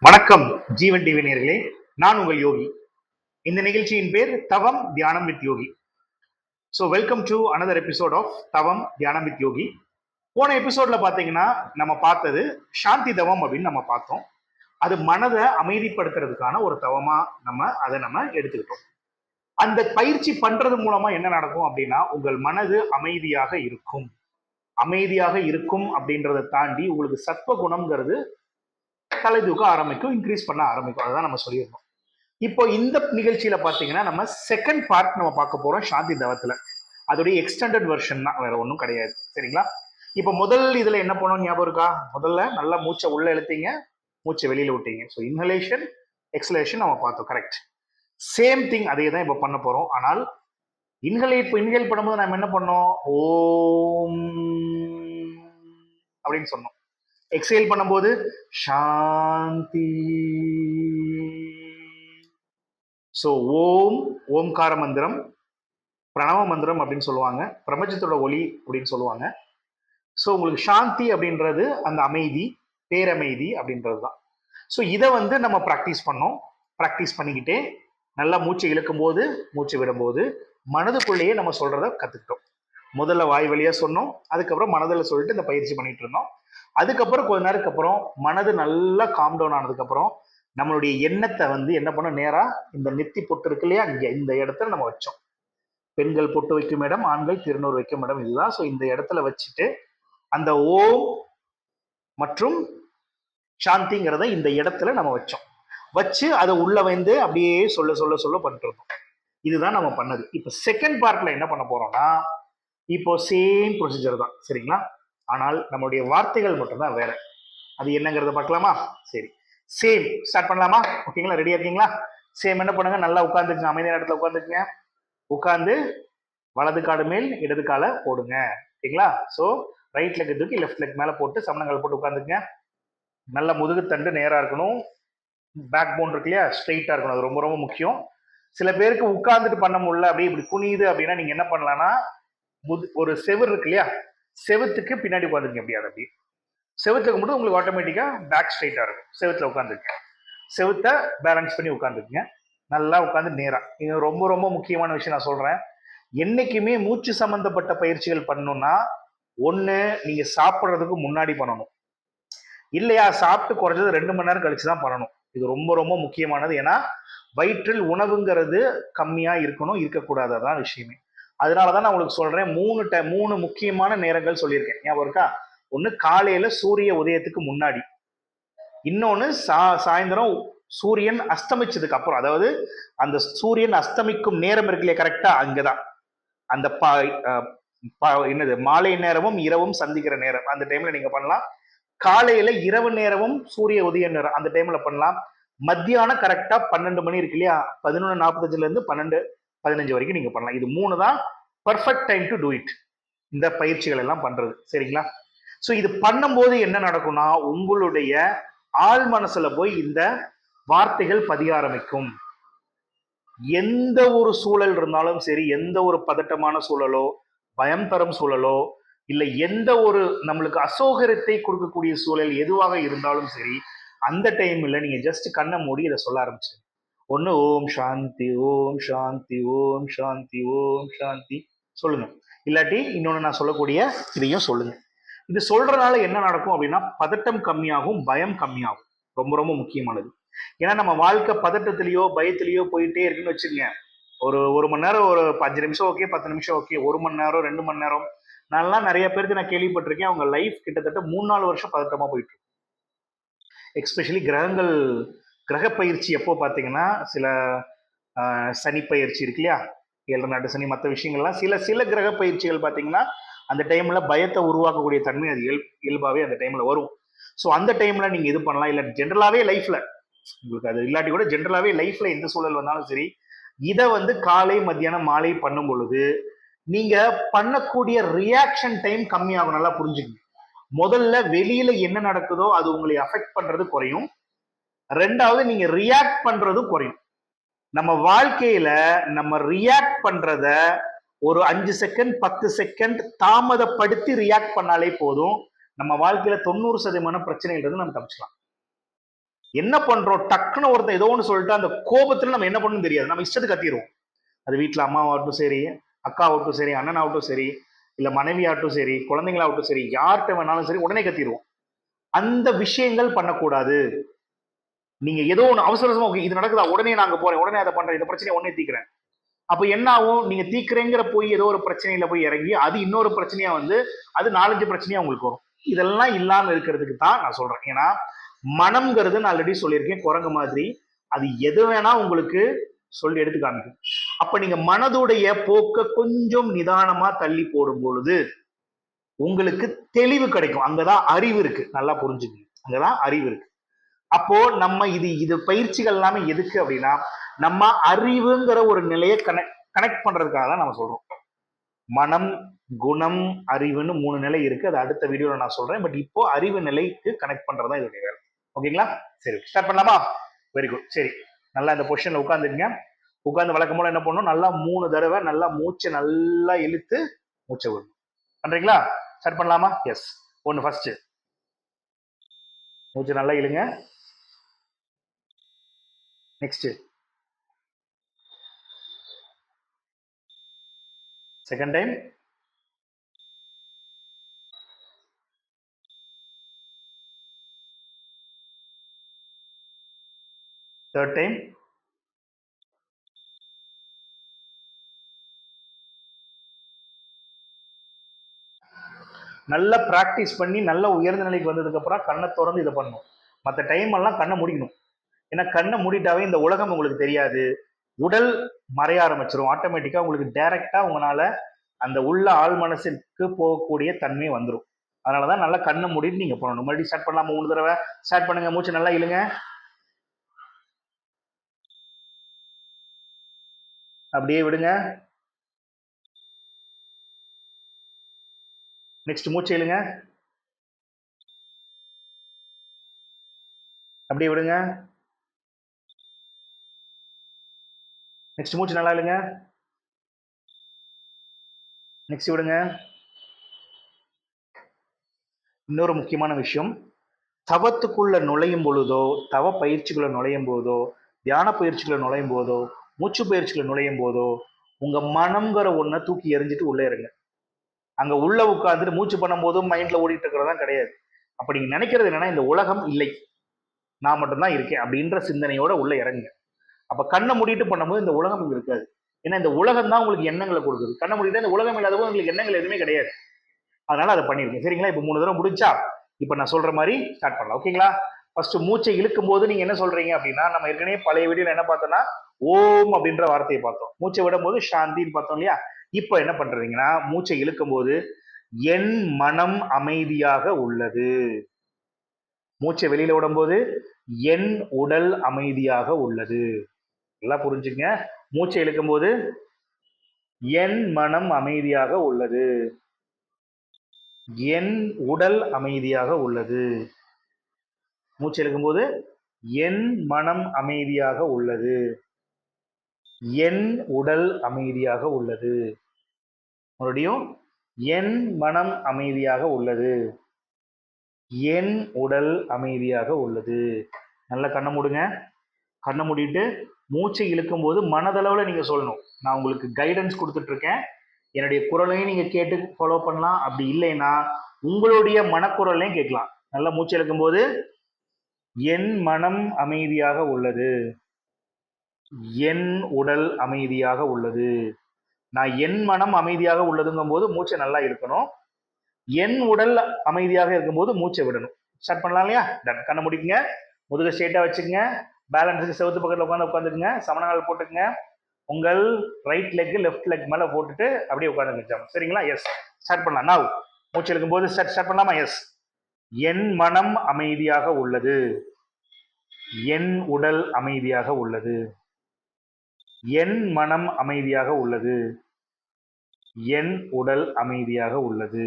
வணக்கம் ஜீவன் டிவி நேயர்களே, நான் உங்கள் யோகி. இந்த நிகழ்ச்சியின் பேர் Thavam Dhyanam with Yogi. So welcome to another episode of Thavam Dhyanam with யோகி. போன எபிசோட்ல பாத்தீங்கன்னா நம்ம பார்த்தது சாந்தி தவம் அப்படின்னு நம்ம பார்த்தோம். அது மனதை அமைதிப்படுத்துறதுக்கான ஒரு தவமா நம்ம எடுத்துக்கிட்டோம். அந்த பயிற்சி பண்றது மூலமா என்ன நடக்கும் அப்படின்னா, உங்கள் மனது அமைதியாக இருக்கும். அமைதியாக இருக்கும் அப்படின்றத தாண்டி உங்களுக்கு சத்வ குணம்ங்கிறது தலை தூக்க ஆரம்பிக்கும், இன்க்ரீஸ் பண்ண ஆரம்பிக்கும். அதுதான் நம்ம சொல்லியிருந்தோம். இப்போ இந்த நிகழ்ச்சியில பாத்தீங்கன்னா நம்ம செகண்ட் பார்ட் நம்ம பார்க்க போறோம் சாந்தி தவத்துல. அதோடைய எக்ஸ்டெண்டட் வெர்ஷன் தான், வேற ஒன்றும் கிடையாது. சரிங்களா? இப்போ முதல் இதுல என்ன பண்ணோம் ஞாபகம் இருக்கா? முதல்ல நல்லா மூச்சை உள்ள இழுத்தீங்க, மூச்சை வெளியில விட்டீங்க. ஸோ இன்ஹலேஷன் எக்ஸலேஷன் நம்ம பார்த்தோம். கரெக்ட். சேம் திங் அதே தான் இப்போ பண்ண போறோம். ஆனால் இன்ஹேல் பண்ணும்போது நம்ம என்ன பண்ணோம்? ஓம் அப்படின்னு சொன்னோம். எக்ஸேல் பண்ணும்போது சாந்தி. ஸோ ஓம்கார மந்திரம், பிரணவ மந்திரம் அப்படின்னு சொல்லுவாங்க, பிரபஞ்சத்தோட ஒளி அப்படின்னு சொல்லுவாங்க. ஸோ உங்களுக்கு சாந்தி அப்படின்றது அந்த அமைதி, பேரமைதி அப்படின்றது தான். ஸோ இதை நம்ம ப்ராக்டிஸ் பண்ணோம். ப்ராக்டிஸ் பண்ணிக்கிட்டே நல்லா மூச்சை இழுக்கும் போது, மூச்சு விடும்போது மனதுக்குள்ளேயே நம்ம சொல்றத கத்துக்கிட்டோம். முதல்ல வாய் வழியா சொன்னோம், அதுக்கப்புறம் மனதில் சொல்லிட்டு இந்த பயிற்சி பண்ணிட்டு இருந்தோம். அதுக்கப்புறம் கொஞ்ச நேரத்துக்கு அப்புறம் மனது நல்லா காம் டவுன் ஆனதுக்கு அப்புறம் நம்மளுடைய எண்ணத்தை என்ன பண்ண, நேரா இந்த நெத்தி பொட்டு இருக்கு இல்லையா, இங்க இந்த இடத்துல நம்ம வச்சோம். பெண்கள் பொட்டு வைக்கும் இடம், ஆண்கள் திருநூறு வைக்கும் இடம் இதுதான். ஸோ இந்த இடத்துல வச்சுட்டு அந்த ஓம் மற்றும் சாந்திங்கிறத இந்த இடத்துல நம்ம வச்சோம். வச்சு அதை உள்ள அப்படியே சொல்ல சொல்ல சொல்ல பண்ணிட்டு இருந்தோம். இதுதான் நம்ம பண்ணது. இப்போ செகண்ட் பார்ட்ல என்ன பண்ண போறோம்னா, இப்போ சேம் ப்ரொசீஜர் தான். சரிங்களா? ஆனால் நம்மளுடைய வார்த்தைகள் மட்டும்தான் வேற. அது என்னங்கிறத பார்க்கலாமா? சரி, சேம் ஸ்டார்ட் பண்ணலாமா? ஓகேங்களா? ரெடியா இருக்கீங்களா? சேம் என்ன பண்ணுங்க, நல்லா உட்காந்துக்குங்க, அமைதியான இடத்துல உட்காந்துக்குங்க. உட்காந்து வலது காடு மேல் இடது காலை போடுங்க. ஓகேங்களா? ஸோ ரைட் லெக் தூக்கி லெஃப்ட் லெக் மேல போட்டு சமணங்கால் போட்டு உட்காந்துக்குங்க. நல்ல முதுகுத்தண்டு நேரா இருக்கணும். பேக் போன் இருக்கு இல்லையா, ஸ்ட்ரெயிட்டா இருக்கணும். அது ரொம்ப ரொம்ப முக்கியம். சில பேருக்கு உட்கார்ந்துட்டு பண்ண முடியல, அப்படியே இப்படி குனியுது அப்படின்னா நீங்க என்ன பண்ணலாம்னா, ஒரு செவர் இருக்கு இல்லையா, செவத்துக்கு பின்னாடி உட்காந்துருங்க. அப்படியாது அப்படி செவத்துக்கு மட்டும் உங்களுக்கு ஆட்டோமேட்டிக்கா பேக் ஸ்ட்ரைட்டா இருக்கும். செவத்துல உட்காந்துருங்க. செவத்தை பேலன்ஸ் பண்ணி உட்காந்துருங்க. நல்லா உட்காந்து நேரா. இது ரொம்ப ரொம்ப முக்கியமான விஷயம் நான் சொல்றேன். என்னைக்குமே மூச்சு சம்பந்தப்பட்ட பயிற்சிகள் பண்ணணும்னா, ஒண்ணு நீங்க சாப்பிட்றதுக்கு முன்னாடி பண்ணணும், இல்லையா சாப்பிட்டு குறைஞ்சது 2 மணி நேரம் கழிச்சு தான் பண்ணணும். இது ரொம்ப ரொம்ப முக்கியமானது. ஏன்னா வயிற்றில் உணவுங்கிறது கம்மியா இருக்கணும், இருக்கக்கூடாது. அதான் விஷயமே. அதனாலதான் நான் உங்களுக்கு சொல்றேன், மூணு முக்கியமான நேரங்கள் சொல்லியிருக்கேன். ஞாபகம் இருக்கா? ஒண்ணு காலையில சூரிய உதயத்துக்கு முன்னாடி, இன்னொன்னு சாயந்தரம் சூரியன் அஸ்தமிச்சதுக்கு அப்புறம். அதாவது அந்த சூரியன் அஸ்தமிக்கும் நேரம் இருக்கு இல்லையா, கரெக்டா அங்கதான் அந்த என்னது மாலை நேரமும் இரவும் சந்திக்கிற நேரம். அந்த டைம்ல நீங்க பண்ணலாம். காலையில இரவு நேரமும் சூரிய உதய நேரம் அந்த டைம்ல பண்ணலாம். மத்தியானம் கரெக்டா 12 மணி இருக்கு இல்லையா, 11:45 இருந்து 12:15 வரைக்கும் நீங்க பண்ணலாம். இது 3 தான் perfect time to do it, இந்த பயிற்சிகள் எல்லாம் பண்றது. சரிங்களா? ஸோ இது பண்ணும்போது என்ன நடக்கும்னா, உங்களுடைய ஆழ் மனசுல போய் இந்த வார்த்தைகள் பதிய ஆரம்பிக்கும். எந்த ஒரு சூழல் இருந்தாலும் சரி, எந்த ஒரு பதட்டமான சூழலோ, பயம் தரும் சூழலோ, இல்லை எந்த ஒரு நம்மளுக்கு அசௌகரியத்தை கொடுக்கக்கூடிய சூழல் எதுவாக இருந்தாலும் சரி, அந்த டைம்ல நீங்க ஜஸ்ட் கண்ணை மூடி இதை சொல்ல ஆரம்பிச்சிருங்க. ஒண்ணு ஓம் சாந்தி, ஓம் சாந்தி, ஓம் சாந்தி, ஓம் சாந்தி சொல்லுங்க. இல்லாட்டி இன்னொன்னு நான் சொல்லக்கூடிய இதையும் சொல்லுங்க. இது சொல்றதுனால என்ன நடக்கும் அப்படின்னா, பதட்டம் கம்மியாகும், பயம் கம்மியாகும். ரொம்ப ரொம்ப முக்கியமானது. ஏன்னா நம்ம வாழ்க்கை பதட்டத்திலேயோ பயத்திலேயோ போயிட்டே இருக்குன்னு வச்சுக்கோங்க. ஒரு மணி நேரம், ஒரு 5 நிமிஷம் ஓகே, 10 நிமிஷம் ஓகே, 1 மணி நேரம் 2 மணி நேரம். நான்லாம் நிறைய பேருக்கு நான் கேள்விப்பட்டிருக்கேன், அவங்க லைஃப் கிட்டத்தட்ட 3-4 வருஷம் பதட்டமா போயிட்டு இருக்கு. எக்ஸ்பெஷலி கிரக பயிற்சி எப்போ பார்த்தீங்கன்னா, சில சனி பயிற்சி இருக்கு இல்லையா, 7 நாட்டு சனி, மற்ற விஷயங்கள்லாம் சில கிரக பயிற்சிகள் பார்த்தீங்கன்னா அந்த டைம்ல பயத்தை உருவாக்கக்கூடிய தன்மை அது இயல்பாவே அந்த டைம்ல வரும். ஸோ அந்த டைம்ல நீங்க இது பண்ணலாம். இல்லை ஜென்ரலாவே லைஃப்ல உங்களுக்கு அது இல்லாட்டி கூட ஜென்ரலாவே லைஃப்ல எந்த சூழல் வந்தாலும் சரி, இதை காலை மத்தியானம் மாலை பண்ணும் பொழுது நீங்க பண்ணக்கூடிய ரியாக்ஷன் டைம் கம்மியாகும். நல்லா புரிஞ்சுக்கணும். முதல்ல வெளியில என்ன நடக்குதோ அது உங்களை அஃபெக்ட் பண்றது குறையும். ரெண்டாவது நீங்க ரியாக்ட் பண்றதும் குறையும். நம்ம வாழ்க்கையில நம்ம ரியாக்ட் பண்றத ஒரு 5 செகண்ட் 10 செகண்ட் தாமதப்படுத்தி ரியாக்ட் பண்ணாலே போதும், நம்ம வாழ்க்கையில 90% பிரச்சனைகள் நம்ம தப்பிச்சுக்கலாம். என்ன பண்றோம், டக்குன்னு ஒருத்தன் ஏதோ ஒன்று சொல்லிட்டு அந்த கோபத்துல நம்ம என்ன பண்ணணும்னு தெரியாது, நம்ம இஷ்டத்துக்கு கத்திடுவோம். அது வீட்டில் அம்மாவாகட்டும் சரி, அக்காவாகட்டும் சரி, அண்ணனாகட்டும் சரி, இல்ல மனைவியாகட்டும் சரி, குழந்தைங்களாகட்டும் சரி, யார்கிட்ட வேணாலும் சரி உடனே கத்திடுவோம். அந்த விஷயங்கள் பண்ணக்கூடாது. நீங்க ஏதோ ஒன்று அவசர அவசரமா இது நடக்குதா, உடனே நாங்க போறேன், உடனே அதை பண்றேன், இந்த பிரச்சனையை உடனே தீக்கிறேன். அப்ப என்ன ஆகும், நீங்க தீக்குறேங்கிற போய் ஏதோ ஒரு பிரச்சனையில போய் இறங்கி அது இன்னொரு பிரச்சனையா வந்து அது 4-5 பிரச்சனையா உங்களுக்கு வரும். இதெல்லாம் இல்லாம இருக்கிறதுக்கு தான் நான் சொல்றேன். ஏன்னா மனம்ங்கிறது நான் ஆல்ரெடி சொல்லியிருக்கேன், குரங்கு மாதிரி அது எது வேணா உங்களுக்கு சொல்லி எடுத்து காமிக்கும். அப்ப நீங்க மனதுடைய போக்க கொஞ்சம் நிதானமா தள்ளி போடும் பொழுது உங்களுக்கு தெளிவு கிடைக்கும். அங்கதான் அறிவு இருக்கு, நல்லா புரிஞ்சுக்கணும். அங்கதான் அறிவு இருக்கு. அப்போ நம்ம இது பயிற்சிகள் எல்லாமே எதுக்கு அப்படின்னா, நம்ம அறிவுங்கிற ஒரு நிலையை கனெக்ட் பண்றதுக்காக தான் நம்ம சொல்றோம். மனம், குணம், அறிவுன்னு 3 நிலை இருக்கு. அது அடுத்த வீடியோல நான் சொல்றேன். பட் இப்போ அறிவு நிலைக்கு கனெக்ட் பண்றதா இதோட வேலை. ஓகேங்களா? சரி, ஸ்டார்ட் பண்ணலாமா? Very good. சரி, நல்லா இந்த பொசிஷன்ல உட்காந்துருங்க. உட்காந்து வழக்கம் போல என்ன பண்ணணும், நல்லா 3 தடவை நல்லா மூச்சை நல்லா இழுத்து மூச்சை விடணும். பண்றீங்களா? ஸ்டார்ட் பண்ணலாமா? எஸ். ஒன்னு ஃபர்ஸ்ட் மூச்சு நல்லா இழுங்க. Next second time. Third time. நல்லா ப்ராக்டிஸ் பண்ணி நல்ல உயர்ந்த நிலைக்கு வந்ததுக்கு அப்புறம் கண்ணை திறந்து இதை பண்ணணும். மற்ற டைம் எல்லாம் கண்ணை முடிக்கணும். ஏன்னா கண்ணை மூடிட்டாவே இந்த உலகம் உங்களுக்கு தெரியாது, உடல் மறைய ஆரம்பிச்சிடும். ஆட்டோமேட்டிக்கா உங்களுக்கு டைரக்டா உங்களால அந்த உள்ள ஆள் மனசுக்கு போகக்கூடிய தன்மை வந்துடும். அதனாலதான் நல்லா கண்ணை மூடிட்டு நீங்க பண்ணணும். மறுபடியும் ஸ்டார்ட் பண்ணலாம். 3 தடவை ஸ்டார்ட் பண்ணுங்க. மூச்சு நல்லா இழுங்க. அப்படியே விடுங்க. நெக்ஸ்ட் மூச்சு இழுங்க. அப்படியே விடுங்க. நெக்ஸ்ட் மூச்சு நல்லா இழுங்க. நெக்ஸ்ட் விடுங்க. இன்னொரு முக்கியமான விஷயம், தவத்துக்குள்ள நுழையும் பொழுதோ, தவ பயிற்சிக்குள்ள நுழையும் போதோ, தியான பயிற்சிக்குள்ள நுழையும் போதோ, மூச்சு பயிற்சிக்குள்ள நுழையும் போதோ, உங்க மனம்ங்கிற ஒன்றை தூக்கி எறிஞ்சிட்டு உள்ளே இருங்க. அங்க உள்ள உட்காந்துட்டு மூச்சு பண்ணும் போதும் மைண்ட்ல ஓடிட்டு இருக்கிறதா கிடையாது. அப்ப நீங்க நினைக்கிறது என்னன்னா, இந்த உலகம் இல்லை, நான் மட்டும்தான் இருக்கேன் அப்படின்ற சிந்தனையோட உள்ள இறங்குங்க. அப்ப கண்ணை மூடிட்டு பண்ணும்போது இந்த உலகம் இங்க இருக்காது. ஏன்னா இந்த உலகம் தான் உங்களுக்கு எண்ணங்களை கொடுக்குது. கண்ணை மூடிட்டு இந்த உலகம் இல்லாத போது உங்களுக்கு எண்ணங்கள் எதுவுமே கிடையாது. அதனால அதை பண்ணிருக்கேன். சரிங்களா? இப்ப 3 தடவை முடிச்சா இப்ப நான் சொல்ற மாதிரி ஸ்டார்ட் பண்ணலாம். ஓகேங்களா? ஃபர்ஸ்ட் மூச்சை இழுக்கும் போது நீங்க என்ன சொல்றீங்க அப்படின்னா, நம்ம ஏற்கனவே பழைய வீடியோல என்ன பார்த்தோம்னா ஓம் அப்படின்ற வார்த்தையை பார்த்தோம். மூச்சை விடும் போது சாந்தின்னு பார்த்தோம் இல்லையா? இப்ப என்ன பண்றீங்கன்னா, மூச்சை இழுக்கும் போது என் மனம் அமைதியாக உள்ளது. மூச்சை வெளியில விடும்போது என் உடல் அமைதியாக உள்ளது. எல்லாம் புரிஞ்சுங்க. மூச்சை இழுக்கும் போது என் மனம் அமைதியாக உள்ளது, என் உடல் அமைதியாக உள்ளது. மூச்சு இழுக்கும் போது என் மனம் அமைதியாக உள்ளது, என் உடல் அமைதியாக உள்ளது. மறுபடியும் என் மனம் அமைதியாக உள்ளது, என் உடல் அமைதியாக உள்ளது. நல்ல கண்ணை மூடுங்க. கண்ணை மூடிட்டு மூச்சை இழுக்கும் போது மனதளவில் நீங்க சொல்லணும், நான் உங்களுக்கு கைடன்ஸ் கொடுத்துட்டு இருக்கேன், என்னுடைய குரலையும் நீங்க கேட்டு ஃபாலோ பண்ணலாம். அப்படி இல்லைன்னா உங்களுடைய மனக்குரலையும் கேட்கலாம். நல்லா மூச்சு இழுக்கும் போது என் மனம் அமைதியாக உள்ளது, என் உடல் அமைதியாக உள்ளது. நான் என் மனம் அமைதியாக உள்ளதுங்கும் போது மூச்சை நல்லா இருக்கணும், என் உடல் அமைதியாக இருக்கும்போது மூச்சை விடணும். ஸ்டார்ட் பண்ணலாம் இல்லையா? கண்ணை முடிக்குங்க. முதுக ஸ்ட்ரெயிட்டா வச்சுக்கங்க. பேலன்ஸுக்கு செவத்து பக்கத்தில் உட்காந்துக்குங்க. சமணங்கால் போட்டுக்குங்க. உங்கள் ரைட் லெக் லெஃப்ட் லெக் மேல போட்டுட்டு அப்படியே உட்காந்துங்க. சரிங்களா? எஸ். ஸ்டார்ட் பண்ணலாம். நாவ் மூச்சு எடுக்கும் போது ஸ்டார்ட் பண்ணலாமா? எஸ். என் மனம் அமைதியாக உள்ளது, என் உடல் அமைதியாக உள்ளது, என் மனம் அமைதியாக உள்ளது, என் உடல் அமைதியாக உள்ளது,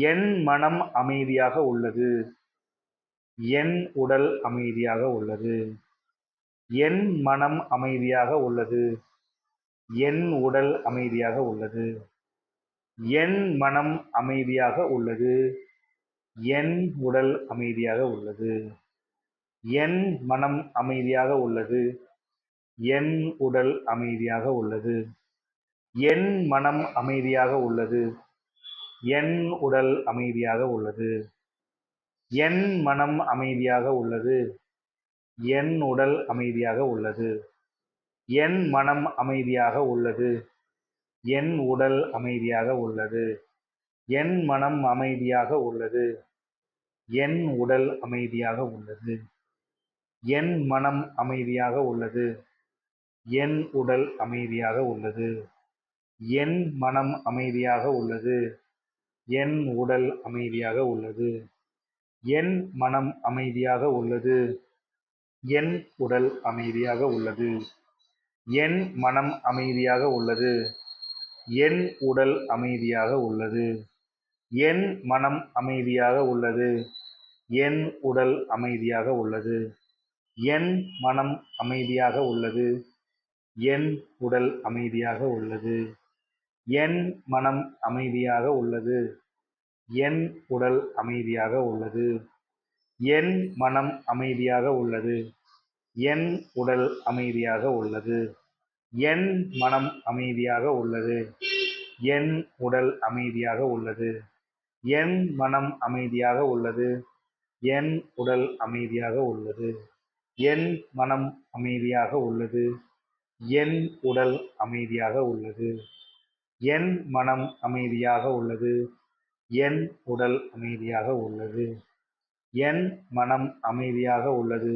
என் மனம் அமைதியாக உள்ளது, என் உடல் அமைதியாக உள்ளது, என் மனம் அமைதியாக உள்ளது, என் உடல் அமைதியாக உள்ளது, என் மனம் அமைதியாக உள்ளது, என் உடல் அமைதியாக உள்ளது, என் மனம் அமைதியாக உள்ளது. என் உடல் அமைதியாக உள்ளது. என் மனம் அமைதியாக உள்ளது. என் உடல் அமைதியாக உள்ளது. என் மனம் அமைதியாக உள்ளது. என் உடல் அமைதியாக உள்ளது. என் மனம் அமைதியாக உள்ளது. என் உடல் அமைதியாக உள்ளது. என் மனம் அமைதியாக உள்ளது. என் உடல் அமைதியாக உள்ளது. என் மனம் அமைதியாக உள்ளது. என் உடல் அமைதியாக உள்ளது. என் மனம் அமைதியாக உள்ளது. என் உடல் அமைதியாக உள்ளது. என் மனம் அமைதியாக உள்ளது. என் உடல் அமைதியாக உள்ளது. என் மனம் அமைதியாக உள்ளது. என் உடல் அமைதியாக உள்ளது. என் மனம் அமைதியாக உள்ளது. என் உடல் அமைதியாக உள்ளது. என் மனம் அமைதியாக உள்ளது. என் உடல் அமைதியாக உள்ளது. என் மனம் அமைதியாக உள்ளது. என் உடல் அமைதியாக உள்ளது. என் மனம் அமைதியாக உள்ளது. என் உடல் அமைதியாக உள்ளது. என் மனம் அமைதியாக உள்ளது. என் உடல் அமைதியாக உள்ளது. என் மனம் அமைதியாக உள்ளது. என் உடல் அமைதியாக உள்ளது. என் மனம் அமைதியாக உள்ளது. என் உடல் அமைதியாக உள்ளது. என் மனம் அமைதியாக உள்ளது. என் உடல் அமைதியாக உள்ளது. என் மனம் அமைதியாக உள்ளது.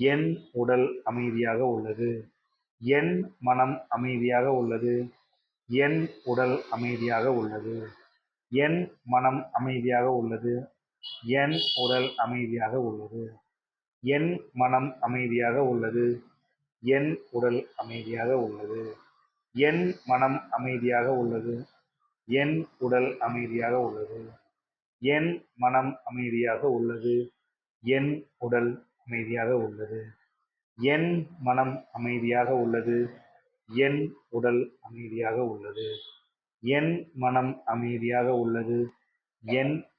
என் உடல் அமைதியாக உள்ளது. என் மனம் அமைதியாக உள்ளது. என் உடல் அமைதியாக உள்ளது. என் மனம் அமைதியாக உள்ளது. என் உடல் அமைதியாக உள்ளது. என் மனம் அமைதியாக உள்ளது. என் உடல் அமைதியாக உள்ளது. என் மனம் அமைதியாக உள்ளது. என் உடல் அமைதியாக உள்ளது. என் மனம் அமைதியாக உள்ளது. என் உடல் அமைதியாக உள்ளது. என் மனம் அமைதியாக உள்ளது. என் உடல் அமைதியாக உள்ளது. என் மனம் அமைதியாக உள்ளது. என் உடல் அமைதியாக உள்ளது. என் மனம் அமைதியாக உள்ளது.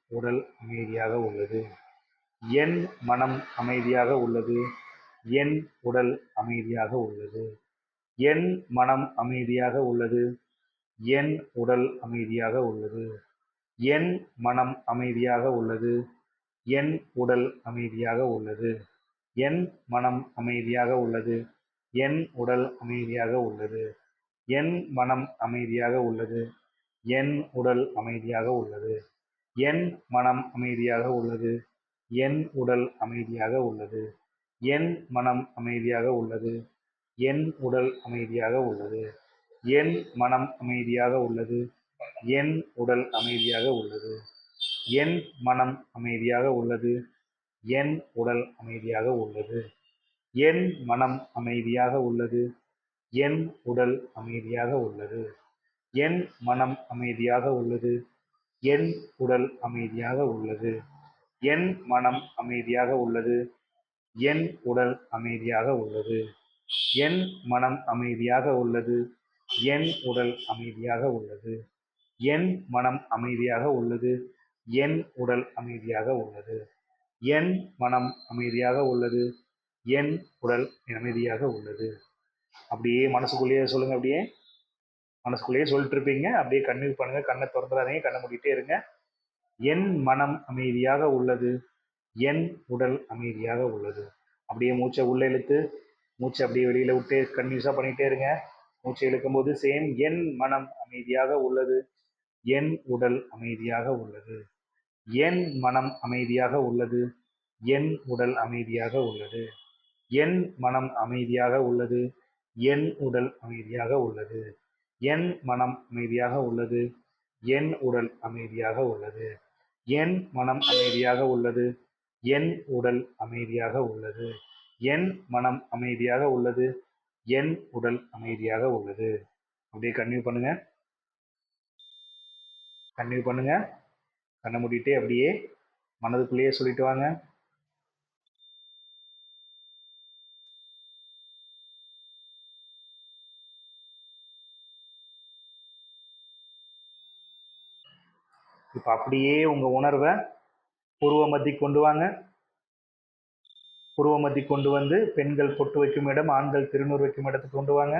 என் உடல் அமைதியாக உள்ளது. என் மனம் அமைதியாக உள்ளது. என் உடல் அமைதியாக உள்ளது. என் மனம் அமைதியாக உள்ளது. என் உடல் அமைதியாக உள்ளது. என் மனம் அமைதியாக உள்ளது. என் உடல் அமைதியாக உள்ளது. என் மனம் அமைதியாக உள்ளது. என் உடல் அமைதியாக உள்ளது. என் மனம் அமைதியாக உள்ளது. என் உடல் அமைதியாக உள்ளது. என் மனம் அமைதியாக உள்ளது. என் உடல் அமைதியாக உள்ளது. என் மனம் அமைதியாக உள்ளது. என் உடல் அமைதியாக உள்ளது. என் மனம் அமைதியாக உள்ளது. என் உடல் அமைதியாக உள்ளது. என் மனம் அமைதியாக உள்ளது. என் உடல் அமைதியாக உள்ளது. என் மனம் அமைதியாக உள்ளது. என் உடல் அமைதியாக உள்ளது. என் மனம் அமைதியாக உள்ளது. என் உடல் அமைதியாக உள்ளது. என் மனம் அமைதியாக உள்ளது. என் உடல் அமைதியாக உள்ளது. என் மனம் அமைதியாக உள்ளது. என் உடல் அமைதியாக உள்ளது. என் மனம் அமைதியாக உள்ளது. என் உடல் அமைதியாக உள்ளது. அப்படியே மனசுக்குள்ளேயே சொல்லுங்க. அப்படியே மனசுக்குள்ளேயே சொல்லிட்டு இருப்பீங்க. அப்படியே கண்ணீர் பண்ணுங்க. கண்ணை திறந்துடாதீங்க. கண்ணை மூடிட்டே இருங்க. என் மனம் அமைதியாக உள்ளது. என் உடல் அமைதியாக உள்ளது. அப்படியே மூச்சை உள்ள இழுத்து மூச்சை அப்படியே வெளியில விட்டு கன்யூஸா பண்ணிட்டே இருங்க. மூச்சை இழுக்கும் போது சேம் என் மனம் அமைதியாக உள்ளது. என் உடல் அமைதியாக உள்ளது. என் மனம் அமைதியாக உள்ளது. என் உடல் அமைதியாக உள்ளது. என் மனம் அமைதியாக உள்ளது. என் உடல் அமைதியாக உள்ளது. என் மனம் அமைதியாக உள்ளது. என் உடல் அமைதியாக உள்ளது. என் மனம் அமைதியாக உள்ளது. என் உடல் அமைதியாக உள்ளது. என் மனம் அமைதியாக உள்ளது. என் உடல் அமைதியாக உள்ளது. அப்படியே கன்டினியூ பண்ணுங்க. கன்டினியூ பண்ணுங்க. கண்ணை மூடிட்டே அப்படியே மனதுக்குள்ளேயே சொல்லிட்டு வாங்க. இப்ப அப்படியே உங்க உணர்வை பூர்வ மத்தி கொண்டு வாங்க. புருவ மத்தி கொண்டு வந்து பெண்கள் பொட்டு வைக்கும் இடம், ஆண்கள் திருநூறு வைக்கும் இடத்துக்கு கொண்டு வாங்க.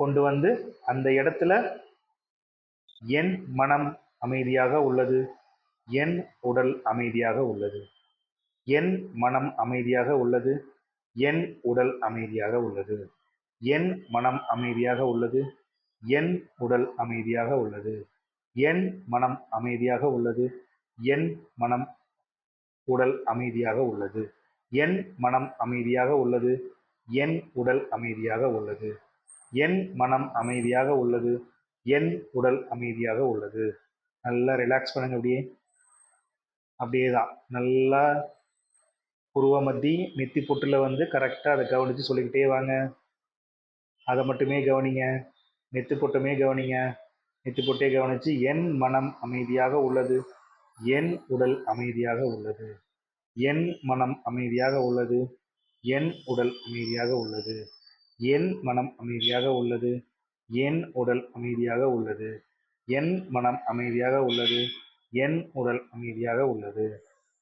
கொண்டு வந்து அந்த இடத்துல என் மனம் அமைதியாக உள்ளது, என் உடல் அமைதியாக உள்ளது. என் மனம் அமைதியாக உள்ளது, என் உடல் அமைதியாக உள்ளது. என் மனம் அமைதியாக உள்ளது, என் உடல் அமைதியாக உள்ளது. என் மனம் அமைதியாக உள்ளது, என் மனம் உடல் அமைதியாக உள்ளது. என் மனம் அமைதியாக உள்ளது, என் உடல் அமைதியாக உள்ளது. என் மனம் அமைதியாக உள்ளது, என் உடல் அமைதியாக உள்ளது. நல்லா ரிலாக்ஸ் பண்ணுங்க. அப்படியே தான் நல்லா புருவ மத்தி நெத்தி பொட்டுல வந்து கரெக்டாக அதை கவனித்து சொல்லிக்கிட்டே வாங்க. அதை மட்டுமே கவனிங்க. நெத்தி பொட்டுமே கவனிங்க. நெத்தி பொட்டே கவனித்து என் மனம் அமைதியாக உள்ளது, என் உடல் அமைதியாக உள்ளது. என் மனம் அமைதியாக உள்ளது, என் உடல் அமைதியாக உள்ளது. என் மனம் அமைதியாக உள்ளது, என் உடல் அமைதியாக உள்ளது. என் மனம் அமைதியாக உள்ளது, என் உடல் அமைதியாக உள்ளது.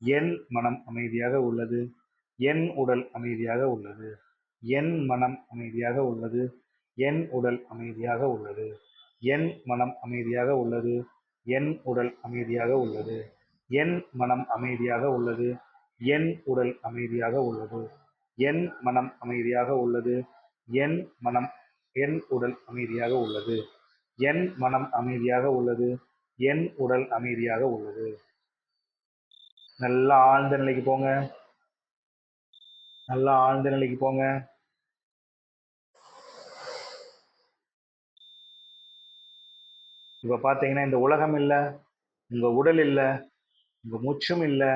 என் மனம் அமைதியாக உள்ளது, என் உடல் அமைதியாக உள்ளது. என் மனம் அமைதியாக உள்ளது, என் உடல் அமைதியாக உள்ளது. என் மனம் அமைதியாக உள்ளது, என் உடல் அமைதியாக உள்ளது. என் மனம் அமைதியாக உள்ளது, என் உடல் அமைதியாக உள்ளது. என் மனம் அமைதியாக உள்ளது, என் மனம் என் உடல் அமைதியாக உள்ளது. என் மனம் அமைதியாக உள்ளது, என் உடல் அமைதியாக உள்ளது. நல்லா ஆழ்ந்த நிலைக்கு போங்க. நல்லா ஆழ்ந்த நிலைக்கு போங்க. இப்ப பாத்தீங்கன்னா இந்த உலகம் இல்லை, உங்க உடல் இல்லை, உங்க மூச்சும் இல்லை.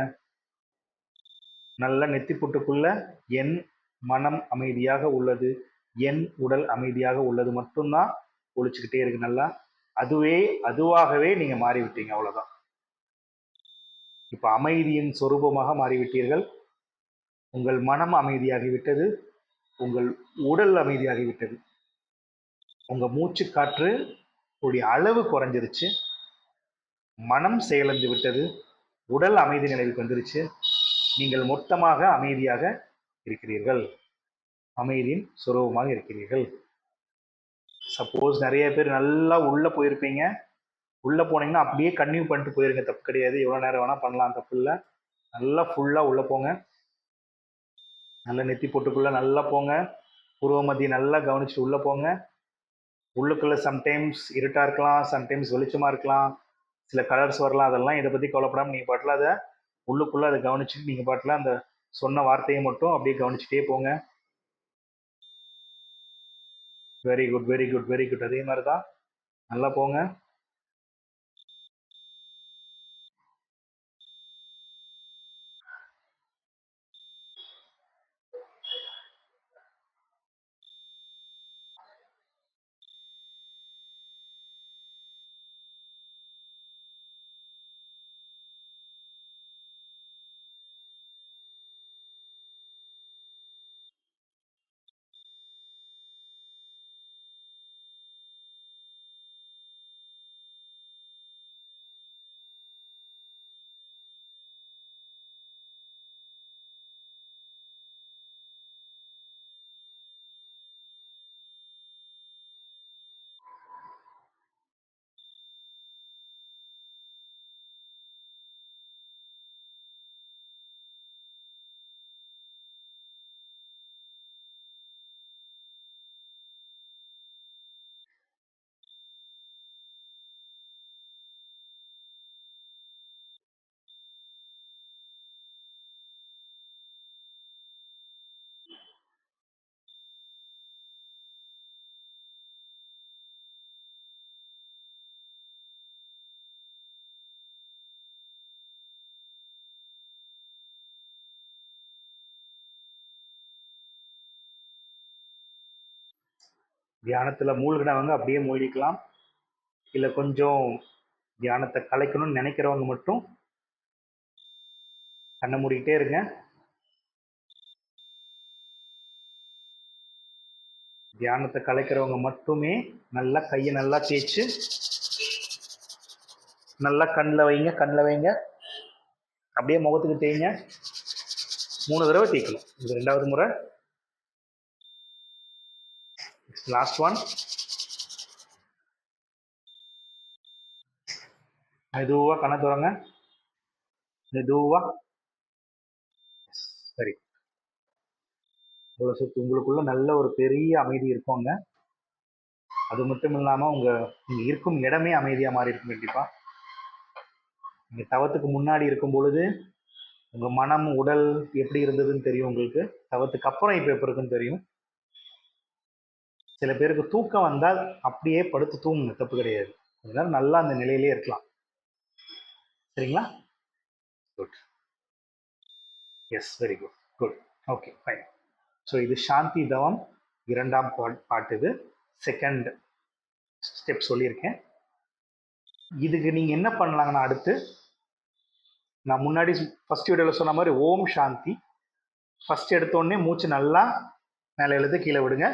நல்ல நெத்தி பொட்டுக்குள்ள என் மனம் அமைதியாக உள்ளது, என் உடல் அமைதியாக உள்ளது மட்டும்தான் ஒழிச்சுக்கிட்டே இருக்கு. நல்லா அதுவாகவே நீங்க மாறிவிட்டீங்க. அவ்வளவுதான். இப்ப அமைதியின் சொரூபமாக மாறிவிட்டீர்கள். உங்கள் மனம் அமைதியாகிவிட்டது, உங்கள் உடல் அமைதியாகிவிட்டது. உங்க மூச்சு காற்று உடைய அளவு குறைஞ்சிருச்சு, மனம் செயலந்து விட்டது, உடல் அமைதி நிலைக்கு வந்துருச்சு. நீங்கள் மொத்தமாக அமைதியாக இருக்கிறீர்கள், அமைதியின் சுரூபமாக இருக்கிறீர்கள். சப்போஸ் நிறைய பேர் நல்லா உள்ள போயிருப்பீங்க. உள்ள போனீங்கன்னா அப்படியே கன்டினியூ பண்ணிட்டு போயிருங்க, தப்பு கிடையாது. எவ்வளவு நேரம் வேணா பண்ணலாம், தப்பு இல்லை. நல்லா ஃபுல்லா உள்ள போங்க. நல்ல நெத்தி பொட்டுக்குள்ள நல்லா போங்க. புருவ மத்தி நல்லா கவனிச்சு உள்ள போங்க. உள்ளுக்குள்ள சம்டைம்ஸ் இருட்டா இருக்கலாம், சம்டைம்ஸ் வெளிச்சமா இருக்கலாம், சில கலர்ஸ் வரலாம். அதெல்லாம் இதை பத்தி கவலைப்படாம நீங்க பாட்டில் அதை உள்ளுக்குள்ள அதை கவனிச்சுட்டு நீங்க பாட்டில் அந்த சொன்ன வார்த்தையை மட்டும் அப்படியே கவனிச்சுட்டே போங்க. Very good, very good, very good. அதே மாதிரி தான் நல்லா போங்க. தியானத்துல மூழ்கினவங்க அப்படியே மூழ்கிக்கலாம். இல்லை கொஞ்சம் தியானத்தை கலைக்கணும்னு நினைக்கிறவங்க மட்டும் கண்ணை மூடிக்கிட்டே இருங்க. தியானத்தை கலைக்கிறவங்க மட்டுமே நல்லா கையை நல்லா தேய்ச்சு நல்லா கண்ணில் வைங்க. அப்படியே முகத்துக்கு தேய்ங்க. 3 தடவை தேய்க்கணும். இது 2வது முறை. Last one. மெதுவா கண்ணை திறங்க. மெதுவா. சரி. உங்களுக்குள்ள நல்ல ஒரு பெரிய அமைதி இருக்குங்க. அது மட்டும் இல்லாம நீங்க இருக்கும் இடமே அமைதியா மாறி இருக்கும். கண்டிப்பா நீங்க தவத்துக்கு முன்னாடி இருக்கும் பொழுது உங்க மனம் உடல் எப்படி இருந்ததுன்னு தெரியும் உங்களுக்கு. தவத்துக்கு அப்புறம் இப்ப எப்படி இருக்குன்னு தெரியும். சில பேருக்கு தூக்கம் வந்தால் அப்படியே படுத்து தூங்குங்க, தப்பு கிடையாது. அதனால நல்லா அந்த நிலையிலே இருக்கலாம். சரிங்களா? Good. Yes, very good. Good. Okay, fine. So இது சாந்தி தவம் 2ஆம் பாட்டு. இது செகண்ட் ஸ்டெப் சொல்லியிருக்கேன். இதுக்கு நீங்க என்ன பண்ணலாங்கன்னா, அடுத்து நான் முன்னாடி ஃபர்ஸ்ட் வீடியோவில் சொன்ன மாதிரி ஓம் சாந்தி. ஃபர்ஸ்ட் எடுத்தோடனே மூச்சு நல்லா மேலே எழுது, கீழே விடுங்க.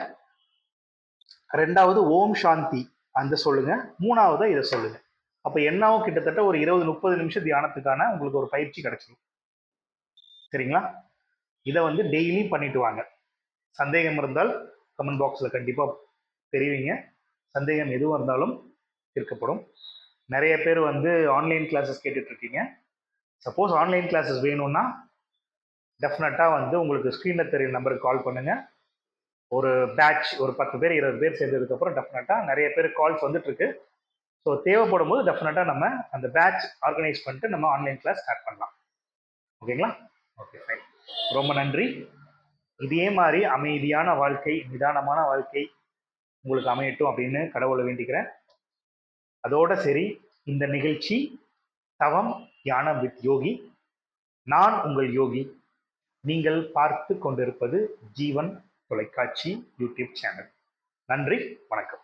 2வது ஓம் சாந்தி அந்த சொல்லுங்க. 3வது இதை சொல்லுங்க. அப்போ என்னாவும் கிட்டத்தட்ட ஒரு 20-30 நிமிஷம் தியானத்துக்கான உங்களுக்கு ஒரு பயிற்சி கிடைச்சிடும். சரிங்களா? இதை டெய்லியும் பண்ணிட்டு வாங்க. சந்தேகம் இருந்தால் கமெண்ட் பாக்ஸில் கண்டிப்பாக தெரிவிங்க. சந்தேகம் எதுவும் இருந்தாலும் தீர்க்கப்படும். நிறைய பேர் ஆன்லைன் கிளாஸஸ் கேட்டுட்டு இருக்கீங்க. சப்போஸ் ஆன்லைன் கிளாஸஸ் வேணும்னா டெஃபினட்டாக உங்களுக்கு ஸ்க்ரீனில் தெரியும் நம்பருக்கு கால் பண்ணுங்க. ஒரு பேட்ச் ஒரு 10 பேர் 20 பேர் சேர்ந்ததுக்கப்புறம் டெஃபினட்டாக நிறைய பேர் கால்ஸ் இருக்கு. ஸோ தேவைப்படும் போது டெஃபினட்டாக நம்ம அந்த பேட்ச் ஆர்கனைஸ் பண்ணிட்டு நம்ம ஆன்லைன் கிளாஸ் ஸ்டார்ட் பண்ணலாம். ஓகேங்களா? Okay, fine. ரொம்ப நன்றி. இதே மாதிரி அமைதியான வாழ்க்கை, நிதானமான வாழ்க்கை உங்களுக்கு அமையட்டும் அப்படின்னு கடவுளை வேண்டிக்கிறேன். அதோட சரி, இந்த நிகழ்ச்சி தவம் தியானம் வித் யோகி. நான் உங்கள் யோகி. நீங்கள் பார்த்து கொண்டிருப்பது ஜீவன் தொலைக்காட்சி யூடியூப் சேனல். நன்றி, வணக்கம்.